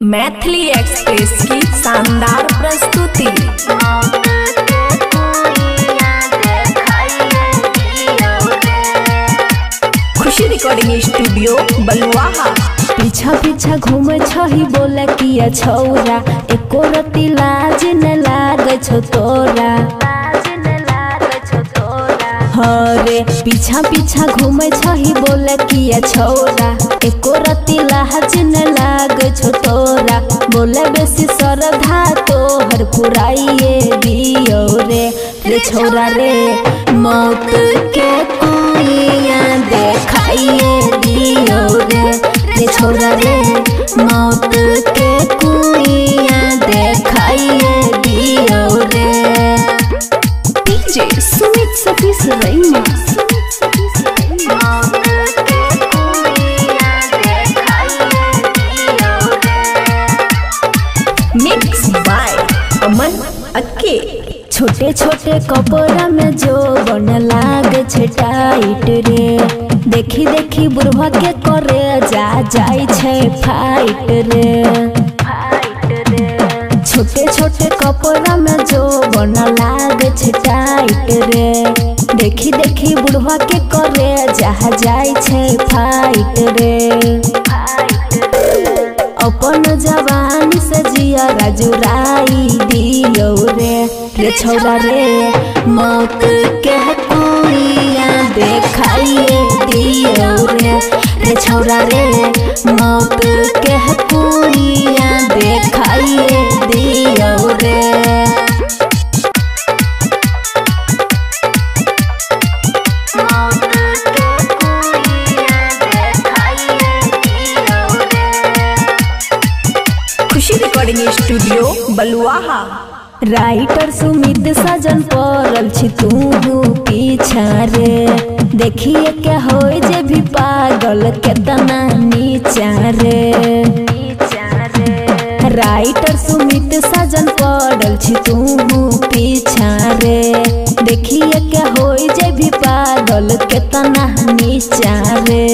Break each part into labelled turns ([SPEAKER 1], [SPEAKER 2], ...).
[SPEAKER 1] Maithili express की शानदार प्रस्तुति। खुशी रिकॉर्डिंग स्टूडियो बलुआहा।
[SPEAKER 2] पीछा पीछा घूमे छही बोले किया छौरा, एको रति लाज न लागे छो तोरा। हरे पीछा पीछा घूमे छही बोले किया छौरा, एको रति लाज न लागे छो तोरा। बोले बेसी श्रद्धा तोहर पुराइए दियो रे छौरा रे, मौत के कुइया देखाइए दियो रे छौरा रे, मौत के कुइया देखाइए दियो रे।
[SPEAKER 1] डीजे सुमित सतीश रैना। मिक्स बाय अमन अक्के।
[SPEAKER 2] छोटे छोटे कपड़ा में जो बन लागे छे टाइट रे, देखी देखी बुढ़वा के करे जाई छे फाइट रे। छोटे छोटे कपड़ा में जो बन लागे छे टाइट रे, देखी देखी बुढ़वा के करे जाई छे फाइट रे। अपन जवानी से जिया राजुराई दियो रे छौरा रे, मौत के कुइया देखाइए दियो रे छौरा रे, मौत के कुइया देखाइए दियो रे।
[SPEAKER 1] खुशी रिकॉर्डिंग स्टूडियो बलुआहा।
[SPEAKER 2] राइटर सुमित सजन पड़ल छी तू पीछा रे, देखिए के हो जे भी पागल केतना नीचा रे। राइटर सुमित सजन पड़ल छी तू पीछा रे, देखिए के हो जे भी पागल केतना नीचा रे।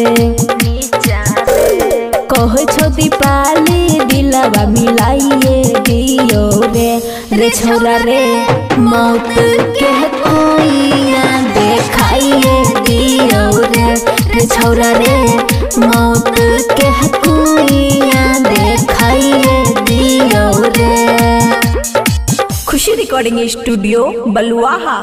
[SPEAKER 2] कहे छो दीपाली दिलवा मिलाइए दियो रे छौरा रे, मौत के कुइया देखाइए दियो रे छौरा रे, मौत के कुइया देखाइए दियो रे।
[SPEAKER 1] खुशी रिकॉर्डिंग स्टूडियो बलुआहा।